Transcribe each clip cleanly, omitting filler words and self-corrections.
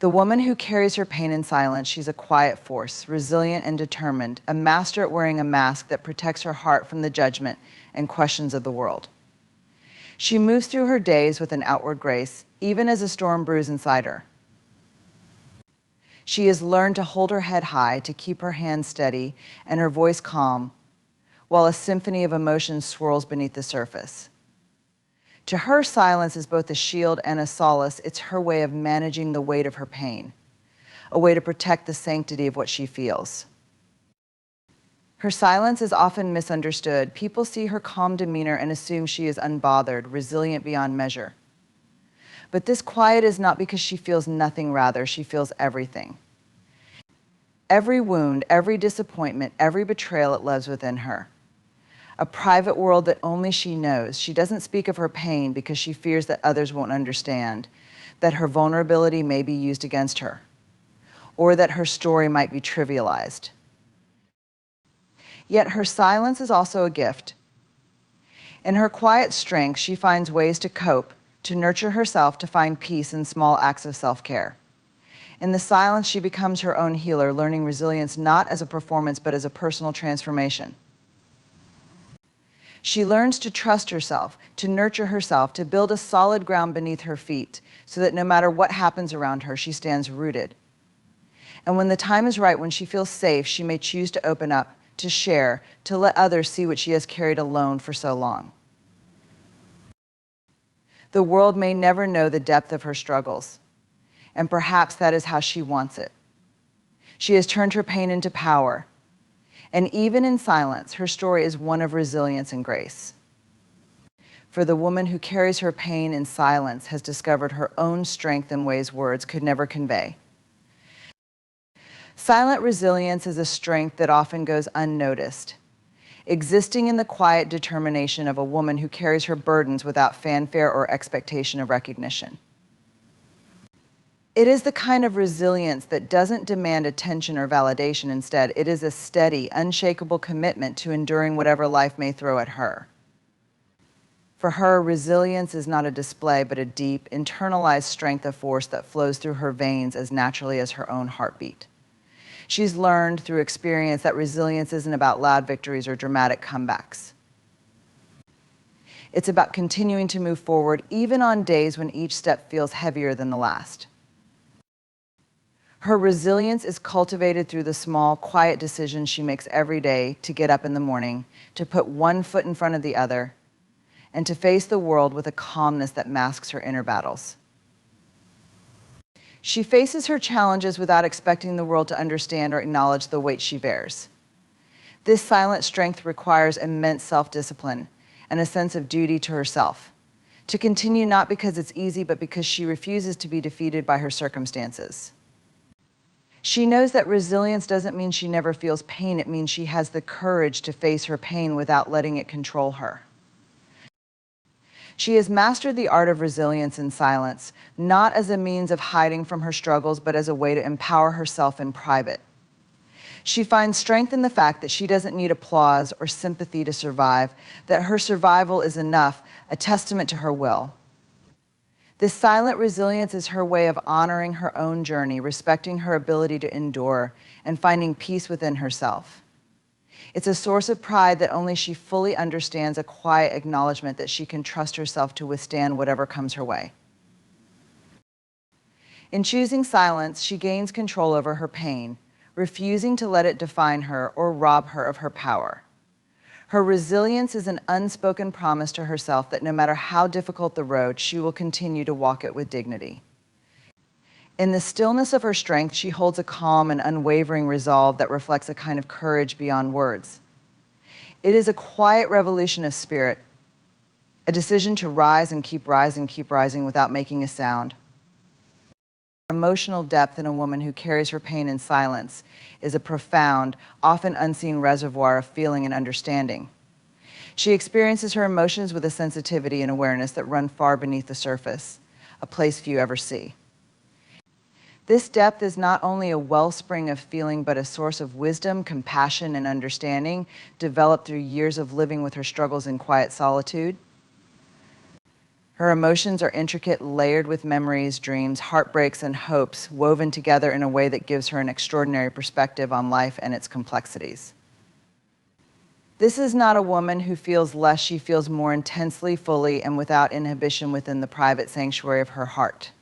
The woman who carries her pain in silence, she's a quiet force, resilient and determined, a master at wearing a mask that protects her heart from the judgment and questions of the world. She moves through her days with an outward grace, even as a storm brews inside her. She has learned to hold her head high, to keep her hands steady and her voice calm, while a symphony of emotions swirls beneath the surface. To her, silence is both a shield and a solace. It's her way of managing the weight of her pain, a way to protect the sanctity of what she feels. Her silence is often misunderstood. People see her calm demeanor and assume she is unbothered, resilient beyond measure. But this quiet is not because she feels nothing, rather, she feels everything. Every wound, every disappointment, every betrayal it lives within her. A private world that only she knows. She doesn't speak of her pain because she fears that others won't understand, that her vulnerability may be used against her, or that her story might be trivialized. Yet her silence is also a gift. In her quiet strength, she finds ways to cope, to nurture herself, to find peace in small acts of self-care. In the silence, she becomes her own healer, learning resilience not as a performance, but as a personal transformation. She learns to trust herself, to nurture herself, to build a solid ground beneath her feet, so that no matter what happens around her, she stands rooted. And when the time is right, when she feels safe, she may choose to open up, to share, to let others see what she has carried alone for so long. The world may never know the depth of her struggles, and perhaps that is how she wants it. She has turned her pain into power. And even in silence, her story is one of resilience and grace. For the woman who carries her pain in silence has discovered her own strength in ways words could never convey. Silent resilience is a strength that often goes unnoticed, existing in the quiet determination of a woman who carries her burdens without fanfare or expectation of recognition. It is the kind of resilience that doesn't demand attention or validation. Instead, it is a steady, unshakable commitment to enduring whatever life may throw at her. For her, resilience is not a display, but a deep, internalized strength of force that flows through her veins as naturally as her own heartbeat. She's learned through experience that resilience isn't about loud victories or dramatic comebacks. It's about continuing to move forward, even on days when each step feels heavier than the last. Her resilience is cultivated through the small, quiet decisions she makes every day to get up in the morning, to put one foot in front of the other, and to face the world with a calmness that masks her inner battles. She faces her challenges without expecting the world to understand or acknowledge the weight she bears. This silent strength requires immense self-discipline and a sense of duty to herself, to continue not because it's easy, but because she refuses to be defeated by her circumstances. She knows that resilience doesn't mean she never feels pain. It means she has the courage to face her pain without letting it control her. She has mastered the art of resilience in silence, not as a means of hiding from her struggles, but as a way to empower herself in private. She finds strength in the fact that she doesn't need applause or sympathy to survive, that her survival is enough, a testament to her will. This silent resilience is her way of honoring her own journey, respecting her ability to endure, and finding peace within herself. It's a source of pride that only she fully understands, a quiet acknowledgement that she can trust herself to withstand whatever comes her way. In choosing silence, she gains control over her pain, refusing to let it define her or rob her of her power. Her resilience is an unspoken promise to herself that no matter how difficult the road, she will continue to walk it with dignity. In the stillness of her strength, she holds a calm and unwavering resolve that reflects a kind of courage beyond words. It is a quiet revolution of spirit, a decision to rise and keep rising without making a sound. Emotional depth in a woman who carries her pain in silence is a profound, often unseen reservoir of feeling and understanding. She experiences her emotions with a sensitivity and awareness that run far beneath the surface, a place few ever see. This depth is not only a wellspring of feeling, but a source of wisdom, compassion, and understanding developed through years of living with her struggles in quiet solitude. Her emotions are intricate, layered with memories, dreams, heartbreaks, and hopes, woven together in a way that gives her an extraordinary perspective on life and its complexities. This is not a woman who feels less, she feels more intensely, fully, and without inhibition within the private sanctuary of her heart.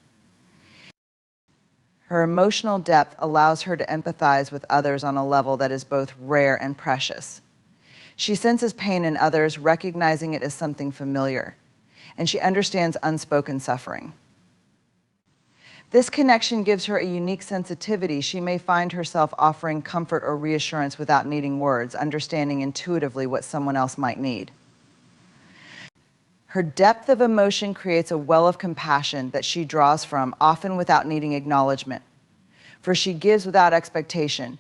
Her emotional depth allows her to empathize with others on a level that is both rare and precious. She senses pain in others, recognizing it as something familiar, and she understands unspoken suffering. This connection gives her a unique sensitivity. She may find herself offering comfort or reassurance without needing words, understanding intuitively what someone else might need. Her depth of emotion creates a well of compassion that she draws from, often without needing acknowledgement. For she gives without expectation,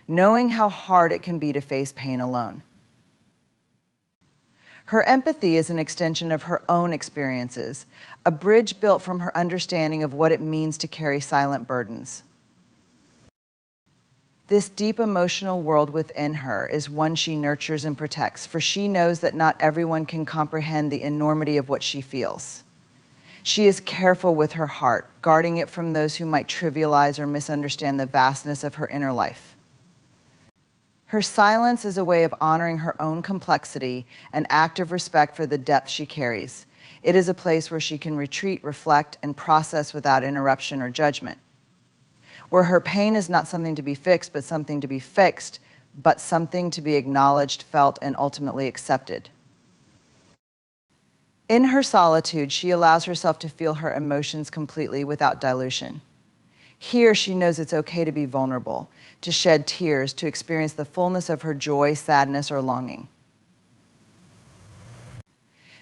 knowing how hard it can be to face pain alone. Her empathy is an extension of her own experiences, a bridge built from her understanding of what it means to carry silent burdens. This deep emotional world within her is one she nurtures and protects, for she knows that not everyone can comprehend the enormity of what she feels. She is careful with her heart, guarding it from those who might trivialize or misunderstand the vastness of her inner life. Her silence is a way of honoring her own complexity, an act of respect for the depth she carries. It is a place where she can retreat, reflect, and process without interruption or judgment. Where her pain is not something to be fixed, but something to be fixed, but something to be acknowledged, felt, and ultimately accepted. In her solitude, she allows herself to feel her emotions completely without dilution. Here, she knows it's okay to be vulnerable, to shed tears, to experience the fullness of her joy, sadness, or longing.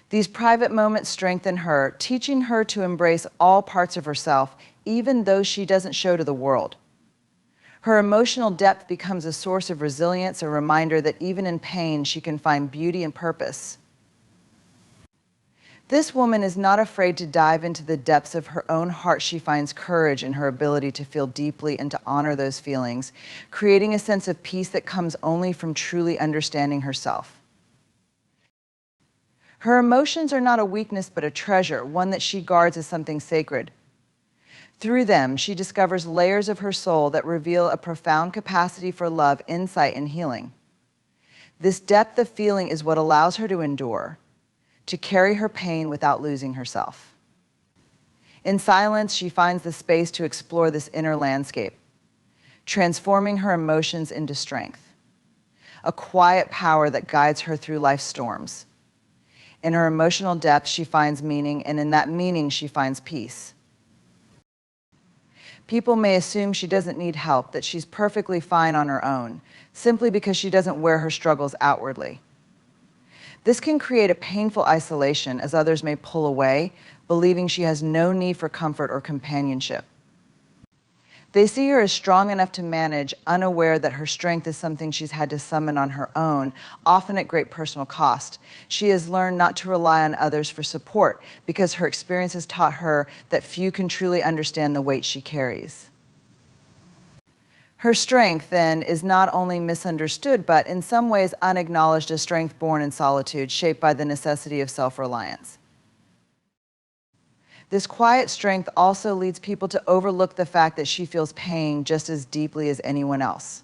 These private moments strengthen her, teaching her to embrace all parts of herself, even those she doesn't show to the world. Her emotional depth becomes a source of resilience, a reminder that even in pain, she can find beauty and purpose. This woman is not afraid to dive into the depths of her own heart. She finds courage in her ability to feel deeply and to honor those feelings, creating a sense of peace that comes only from truly understanding herself. Her emotions are not a weakness, but a treasure, one that she guards as something sacred. Through them, she discovers layers of her soul that reveal a profound capacity for love, insight, and healing. This depth of feeling is what allows her to endure, to carry her pain without losing herself. In silence, she finds the space to explore this inner landscape, transforming her emotions into strength, a quiet power that guides her through life's storms. In her emotional depth, she finds meaning, and in that meaning, she finds peace. People may assume she doesn't need help, that she's perfectly fine on her own, simply because she doesn't wear her struggles outwardly. This can create a painful isolation, as others may pull away, believing she has no need for comfort or companionship. They see her as strong enough to manage, unaware that her strength is something she's had to summon on her own, often at great personal cost. She has learned not to rely on others for support, because her experience has taught her that few can truly understand the weight she carries. Her strength, then, is not only misunderstood, but in some ways unacknowledged as strength born in solitude, shaped by the necessity of self-reliance. This quiet strength also leads people to overlook the fact that she feels pain just as deeply as anyone else.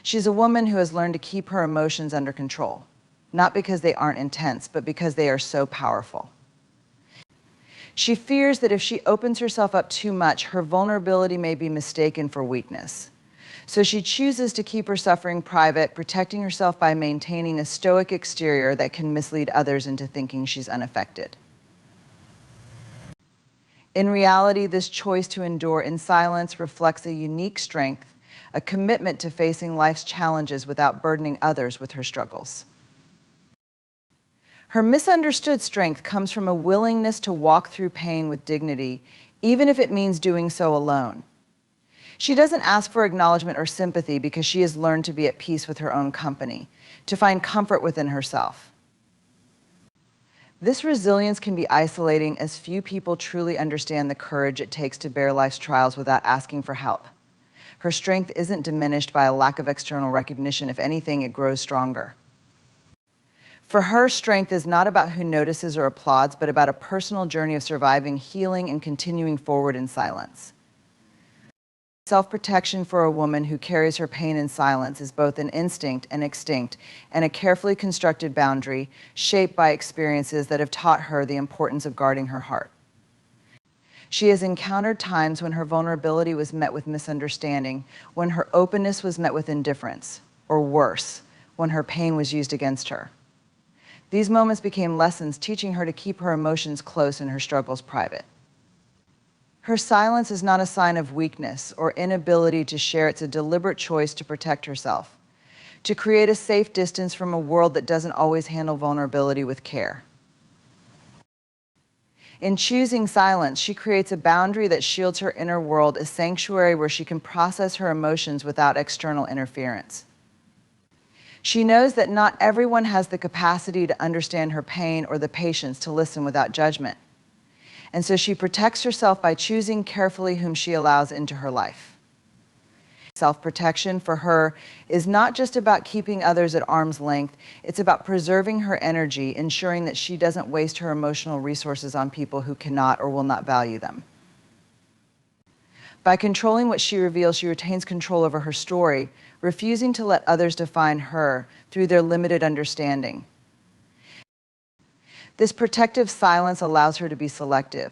She's a woman who has learned to keep her emotions under control, not because they aren't intense, but because they are so powerful. She fears that if she opens herself up too much, her vulnerability may be mistaken for weakness. So she chooses to keep her suffering private, protecting herself by maintaining a stoic exterior that can mislead others into thinking she's unaffected. In reality, this choice to endure in silence reflects a unique strength, a commitment to facing life's challenges without burdening others with her struggles. Her misunderstood strength comes from a willingness to walk through pain with dignity, even if it means doing so alone. She doesn't ask for acknowledgement or sympathy because she has learned to be at peace with her own company, to find comfort within herself. This resilience can be isolating, as few people truly understand the courage it takes to bear life's trials without asking for help. Her strength isn't diminished by a lack of external recognition. If anything, it grows stronger. For her, strength is not about who notices or applauds, but about a personal journey of surviving, healing, and continuing forward in silence. Self-protection for a woman who carries her pain in silence is both an instinct and extinct, and a carefully constructed boundary shaped by experiences that have taught her the importance of guarding her heart. She has encountered times when her vulnerability was met with misunderstanding, when her openness was met with indifference, or worse, when her pain was used against her. These moments became lessons, teaching her to keep her emotions close and her struggles private. Her silence is not a sign of weakness or inability to share. It's a deliberate choice to protect herself, to create a safe distance from a world that doesn't always handle vulnerability with care. In choosing silence, she creates a boundary that shields her inner world, a sanctuary where she can process her emotions without external interference. She knows that not everyone has the capacity to understand her pain or the patience to listen without judgment. And so she protects herself by choosing carefully whom she allows into her life. Self-protection for her is not just about keeping others at arm's length, it's about preserving her energy, ensuring that she doesn't waste her emotional resources on people who cannot or will not value them. By controlling what she reveals, she retains control over her story, refusing to let others define her through their limited understanding. This protective silence allows her to be selective,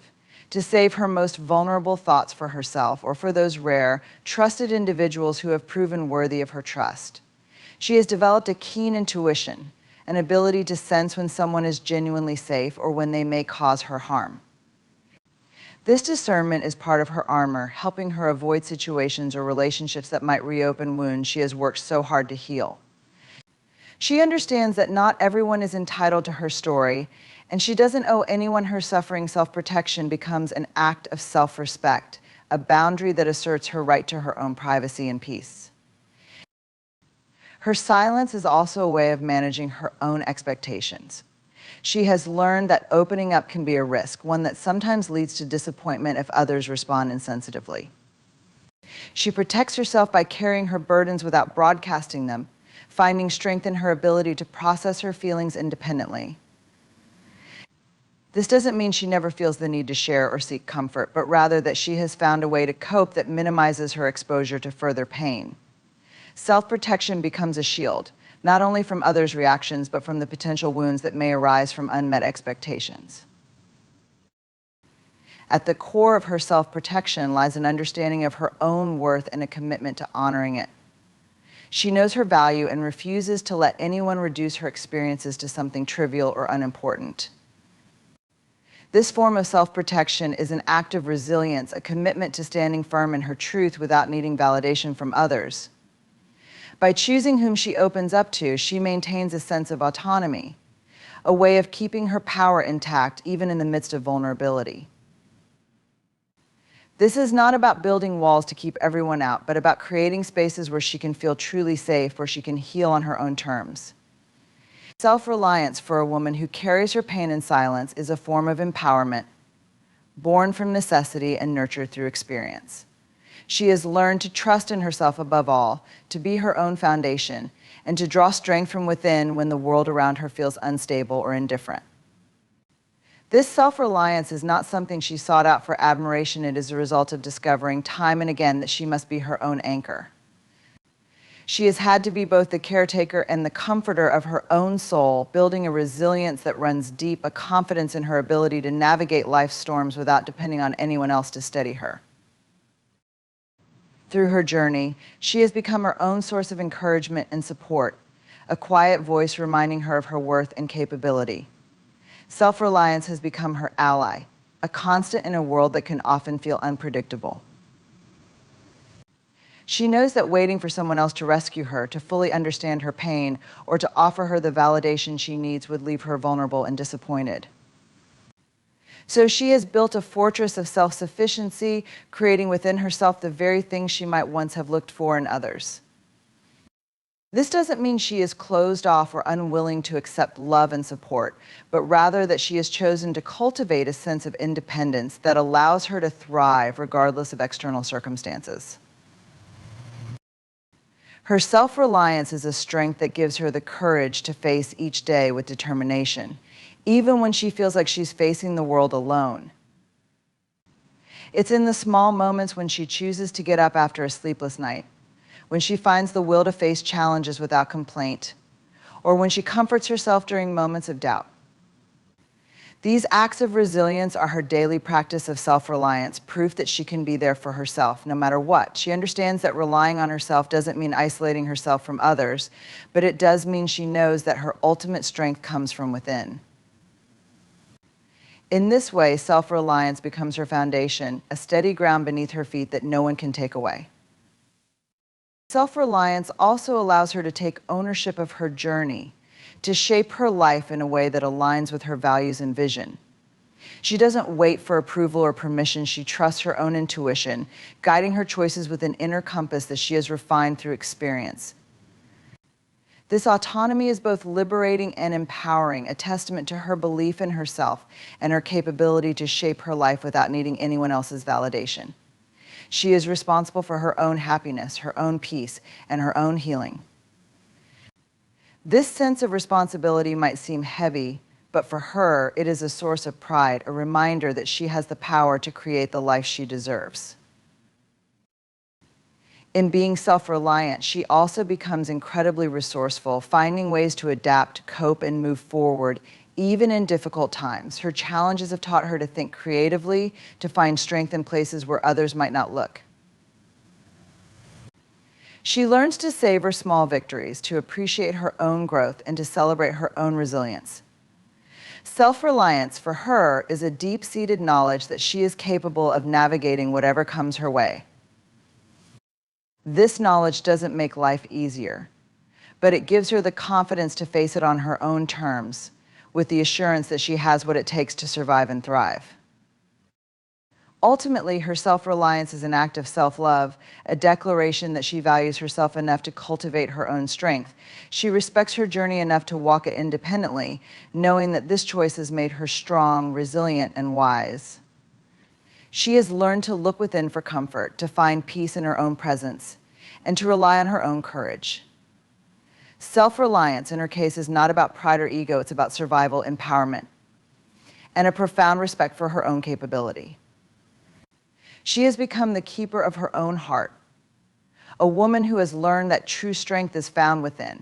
to save her most vulnerable thoughts for herself or for those rare, trusted individuals who have proven worthy of her trust. She has developed a keen intuition, an ability to sense when someone is genuinely safe or when they may cause her harm. This discernment is part of her armor, helping her avoid situations or relationships that might reopen wounds she has worked so hard to heal. She understands that not everyone is entitled to her story, and she doesn't owe anyone her suffering. Self-protection becomes an act of self-respect, a boundary that asserts her right to her own privacy and peace. Her silence is also a way of managing her own expectations. She has learned that opening up can be a risk, one that sometimes leads to disappointment if others respond insensitively. She protects herself by carrying her burdens without broadcasting them, finding strength in her ability to process her feelings independently. This doesn't mean she never feels the need to share or seek comfort, but rather that she has found a way to cope that minimizes her exposure to further pain. Self-protection becomes a shield, not only from others' reactions, but from the potential wounds that may arise from unmet expectations. At the core of her self-protection lies an understanding of her own worth and a commitment to honoring it. She knows her value and refuses to let anyone reduce her experiences to something trivial or unimportant. This form of self-protection is an act of resilience, a commitment to standing firm in her truth without needing validation from others. By choosing whom she opens up to, she maintains a sense of autonomy, a way of keeping her power intact even in the midst of vulnerability. This is not about building walls to keep everyone out, but about creating spaces where she can feel truly safe, where she can heal on her own terms. Self-reliance for a woman who carries her pain in silence is a form of empowerment, born from necessity and nurtured through experience. She has learned to trust in herself above all, to be her own foundation, and to draw strength from within when the world around her feels unstable or indifferent. This self-reliance is not something she sought out for admiration. It is a result of discovering time and again that she must be her own anchor. She has had to be both the caretaker and the comforter of her own soul, building a resilience that runs deep, a confidence in her ability to navigate life's storms without depending on anyone else to steady her. Through her journey, she has become her own source of encouragement and support, a quiet voice reminding her of her worth and capability. Self-reliance has become her ally, a constant in a world that can often feel unpredictable. She knows that waiting for someone else to rescue her, to fully understand her pain, or to offer her the validation she needs would leave her vulnerable and disappointed. So she has built a fortress of self-sufficiency, creating within herself the very things she might once have looked for in others. This doesn't mean she is closed off or unwilling to accept love and support, but rather that she has chosen to cultivate a sense of independence that allows her to thrive regardless of external circumstances. Her self-reliance is a strength that gives her the courage to face each day with determination, even when she feels like she's facing the world alone. It's in the small moments when she chooses to get up after a sleepless night, when she finds the will to face challenges without complaint, or when she comforts herself during moments of doubt. These acts of resilience are her daily practice of self-reliance, proof that she can be there for herself, no matter what. She understands that relying on herself doesn't mean isolating herself from others, but it does mean she knows that her ultimate strength comes from within. In this way, self-reliance becomes her foundation, a steady ground beneath her feet that no one can take away. Self-reliance also allows her to take ownership of her journey, to shape her life in a way that aligns with her values and vision. She doesn't wait for approval or permission. She trusts her own intuition, guiding her choices with an inner compass that she has refined through experience. This autonomy is both liberating and empowering, a testament to her belief in herself and her capability to shape her life without needing anyone else's validation. She is responsible for her own happiness, her own peace, and her own healing. This sense of responsibility might seem heavy, but for her, it is a source of pride, a reminder that she has the power to create the life she deserves. In being self-reliant, she also becomes incredibly resourceful, finding ways to adapt, cope, and move forward, even in difficult times. Her challenges have taught her to think creatively, to find strength in places where others might not look. She learns to savor small victories, to appreciate her own growth, and to celebrate her own resilience. Self-reliance for her is a deep-seated knowledge that she is capable of navigating whatever comes her way. This knowledge doesn't make life easier, but it gives her the confidence to face it on her own terms, with the assurance that she has what it takes to survive and thrive. Ultimately, her self-reliance is an act of self-love, a declaration that she values herself enough to cultivate her own strength. She respects her journey enough to walk it independently, knowing that this choice has made her strong, resilient, and wise. She has learned to look within for comfort, to find peace in her own presence, and to rely on her own courage. Self-reliance, in her case, is not about pride or ego, it's about survival, empowerment, and a profound respect for her own capability. She has become the keeper of her own heart, a woman who has learned that true strength is found within,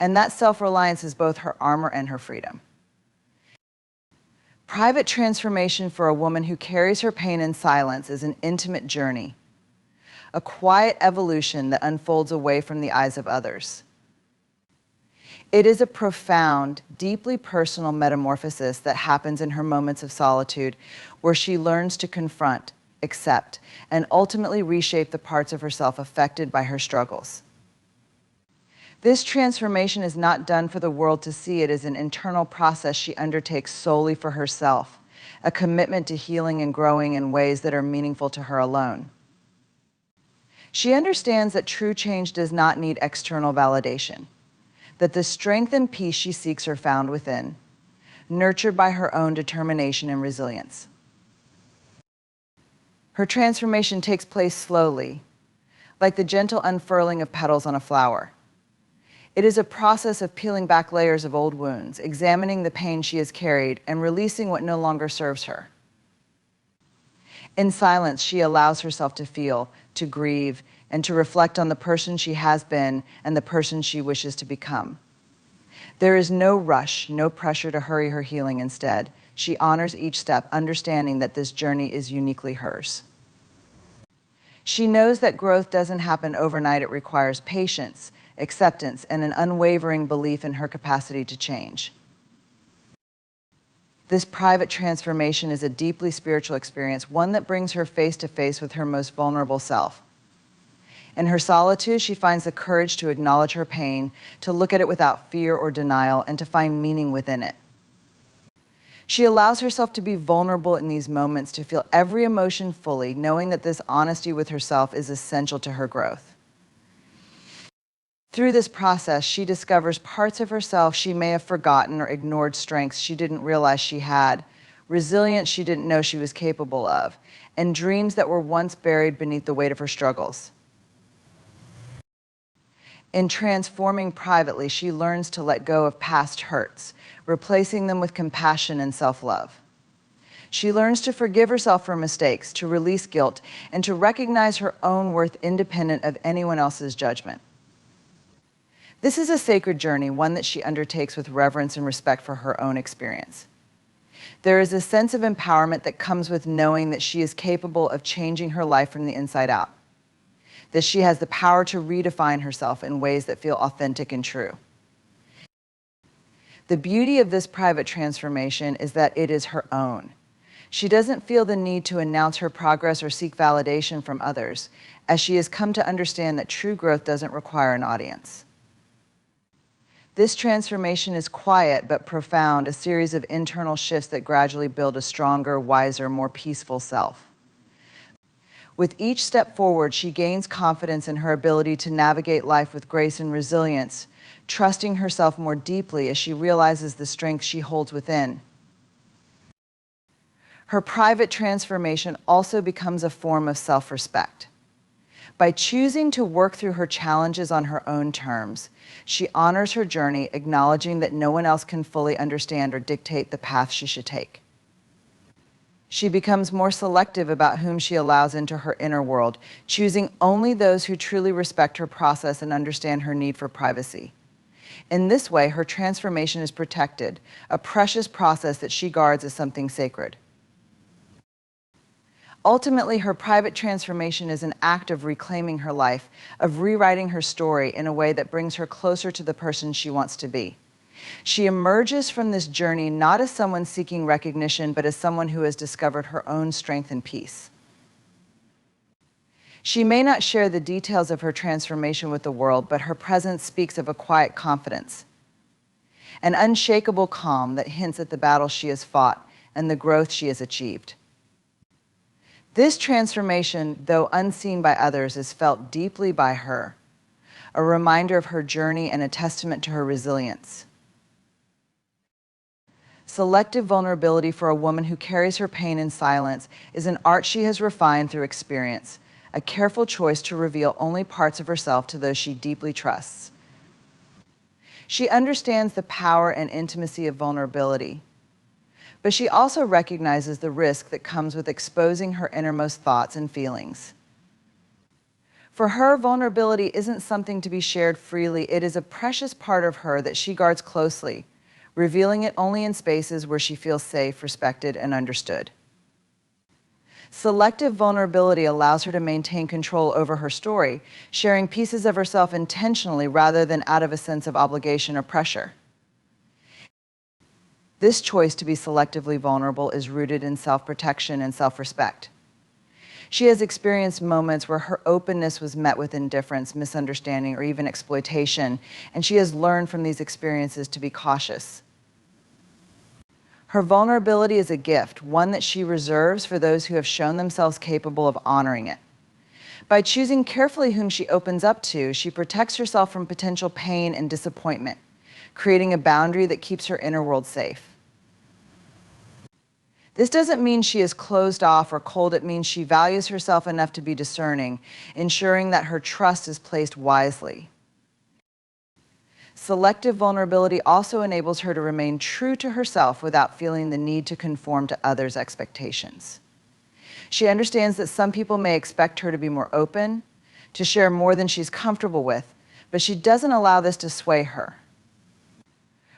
and that self-reliance is both her armor and her freedom. Private transformation for a woman who carries her pain in silence is an intimate journey, a quiet evolution that unfolds away from the eyes of others. It is a profound, deeply personal metamorphosis that happens in her moments of solitude, where she learns to confront, accept, and ultimately reshape the parts of herself affected by her struggles. This transformation is not done for the world to see. It is an internal process she undertakes solely for herself, a commitment to healing and growing in ways that are meaningful to her alone. She understands that true change does not need external validation, that the strength and peace she seeks are found within, nurtured by her own determination and resilience. Her transformation takes place slowly, like the gentle unfurling of petals on a flower. It is a process of peeling back layers of old wounds, examining the pain she has carried, and releasing what no longer serves her. In silence, she allows herself to feel, to grieve, and to reflect on the person she has been and the person she wishes to become. There is no rush, no pressure to hurry her healing. Instead, she honors each step, understanding that this journey is uniquely hers. She knows that growth doesn't happen overnight. It requires patience, acceptance, and an unwavering belief in her capacity to change. This private transformation is a deeply spiritual experience, one that brings her face to face with her most vulnerable self. In her solitude, she finds the courage to acknowledge her pain, to look at it without fear or denial, and to find meaning within it. She allows herself to be vulnerable in these moments, to feel every emotion fully, knowing that this honesty with herself is essential to her growth. Through this process, she discovers parts of herself she may have forgotten or ignored, strengths she didn't realize she had, resilience she didn't know she was capable of, and dreams that were once buried beneath the weight of her struggles. In transforming privately, she learns to let go of past hurts, replacing them with compassion and self-love. She learns to forgive herself for mistakes, to release guilt, and to recognize her own worth independent of anyone else's judgment. This is a sacred journey, one that she undertakes with reverence and respect for her own experience. There is a sense of empowerment that comes with knowing that she is capable of changing her life from the inside out, that she has the power to redefine herself in ways that feel authentic and true. The beauty of this private transformation is that it is her own. She doesn't feel the need to announce her progress or seek validation from others, as she has come to understand that true growth doesn't require an audience. This transformation is quiet but profound, a series of internal shifts that gradually build a stronger, wiser, more peaceful self. With each step forward, she gains confidence in her ability to navigate life with grace and resilience, trusting herself more deeply as she realizes the strength she holds within. Her private transformation also becomes a form of self-respect. By choosing to work through her challenges on her own terms, she honors her journey, acknowledging that no one else can fully understand or dictate the path she should take. She becomes more selective about whom she allows into her inner world, choosing only those who truly respect her process and understand her need for privacy. In this way, her transformation is protected, a precious process that she guards as something sacred. Ultimately, her private transformation is an act of reclaiming her life, of rewriting her story in a way that brings her closer to the person she wants to be. She emerges from this journey not as someone seeking recognition, but as someone who has discovered her own strength and peace. She may not share the details of her transformation with the world, but her presence speaks of a quiet confidence, an unshakable calm that hints at the battle she has fought and the growth she has achieved. This transformation, though unseen by others, is felt deeply by her, a reminder of her journey and a testament to her resilience. Selective vulnerability for a woman who carries her pain in silence is an art she has refined through experience, a careful choice to reveal only parts of herself to those she deeply trusts. She understands the power and intimacy of vulnerability, but she also recognizes the risk that comes with exposing her innermost thoughts and feelings. For her, vulnerability isn't something to be shared freely. It is a precious part of her that she guards closely, revealing it only in spaces where she feels safe, respected, and understood. Selective vulnerability allows her to maintain control over her story, sharing pieces of herself intentionally rather than out of a sense of obligation or pressure. This choice to be selectively vulnerable is rooted in self-protection and self-respect. She has experienced moments where her openness was met with indifference, misunderstanding, or even exploitation, and she has learned from these experiences to be cautious. Her vulnerability is a gift, one that she reserves for those who have shown themselves capable of honoring it. By choosing carefully whom she opens up to, she protects herself from potential pain and disappointment, creating a boundary that keeps her inner world safe. This doesn't mean she is closed off or cold. It means she values herself enough to be discerning, ensuring that her trust is placed wisely. Selective vulnerability also enables her to remain true to herself without feeling the need to conform to others' expectations. She understands that some people may expect her to be more open, to share more than she's comfortable with, but she doesn't allow this to sway her.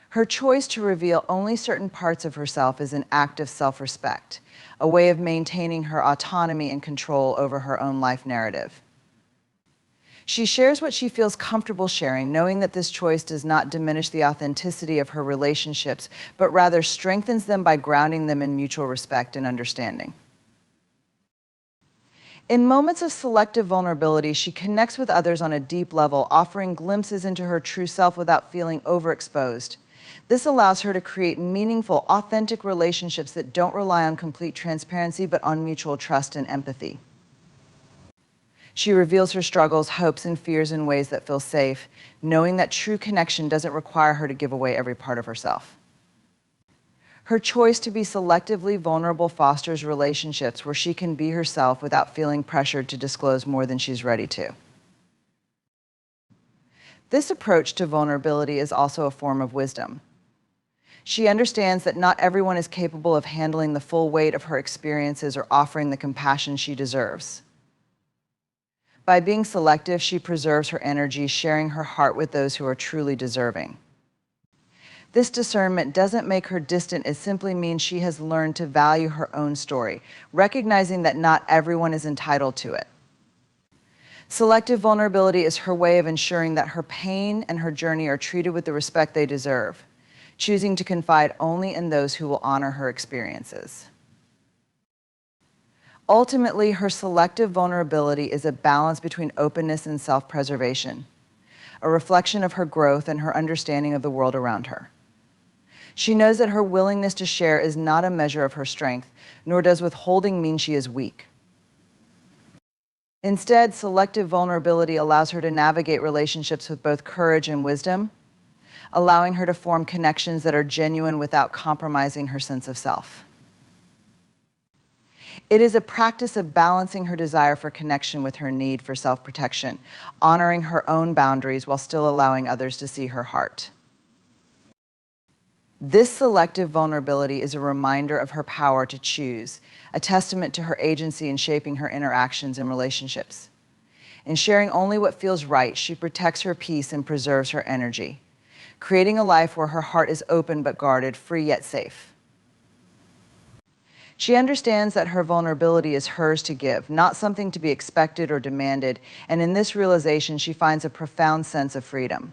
Her choice to reveal only certain parts of herself is an act of self-respect, a way of maintaining her autonomy and control over her own life narrative. She shares what she feels comfortable sharing, knowing that this choice does not diminish the authenticity of her relationships, but rather strengthens them by grounding them in mutual respect and understanding. In moments of selective vulnerability, she connects with others on a deep level, offering glimpses into her true self without feeling overexposed. This allows her to create meaningful, authentic relationships that don't rely on complete transparency, but on mutual trust and empathy. She reveals her struggles, hopes, and fears in ways that feel safe, knowing that true connection doesn't require her to give away every part of herself. Her choice to be selectively vulnerable fosters relationships where she can be herself without feeling pressured to disclose more than she's ready to. This approach to vulnerability is also a form of wisdom. She understands that not everyone is capable of handling the full weight of her experiences or offering the compassion she deserves. By being selective, she preserves her energy, sharing her heart with those who are truly deserving. This discernment doesn't make her distant, it simply means she has learned to value her own story, recognizing that not everyone is entitled to it. Selective vulnerability is her way of ensuring that her pain and her journey are treated with the respect they deserve, choosing to confide only in those who will honor her experiences. Ultimately, her selective vulnerability is a balance between openness and self-preservation, a reflection of her growth and her understanding of the world around her. She knows that her willingness to share is not a measure of her strength, nor does withholding mean she is weak. Instead, selective vulnerability allows her to navigate relationships with both courage and wisdom, allowing her to form connections that are genuine without compromising her sense of self. It is a practice of balancing her desire for connection with her need for self-protection, honoring her own boundaries while still allowing others to see her heart. This selective vulnerability is a reminder of her power to choose, a testament to her agency in shaping her interactions and relationships. In sharing only what feels right, she protects her peace and preserves her energy, creating a life where her heart is open but guarded, free yet safe. She understands that her vulnerability is hers to give, not something to be expected or demanded, and in this realization, she finds a profound sense of freedom.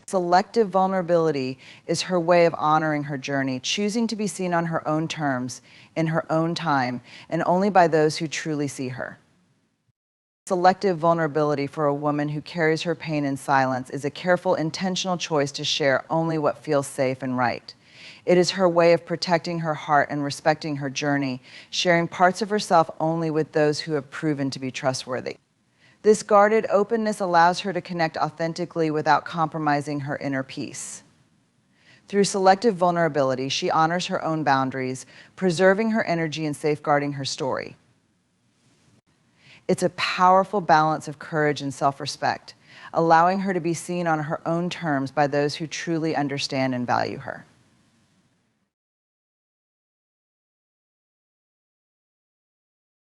Selective vulnerability is her way of honoring her journey, choosing to be seen on her own terms, in her own time, and only by those who truly see her. Selective vulnerability for a woman who carries her pain in silence is a careful, intentional choice to share only what feels safe and right. It is her way of protecting her heart and respecting her journey, sharing parts of herself only with those who have proven to be trustworthy. This guarded openness allows her to connect authentically without compromising her inner peace. Through selective vulnerability, she honors her own boundaries, preserving her energy and safeguarding her story. It's a powerful balance of courage and self-respect, allowing her to be seen on her own terms by those who truly understand and value her.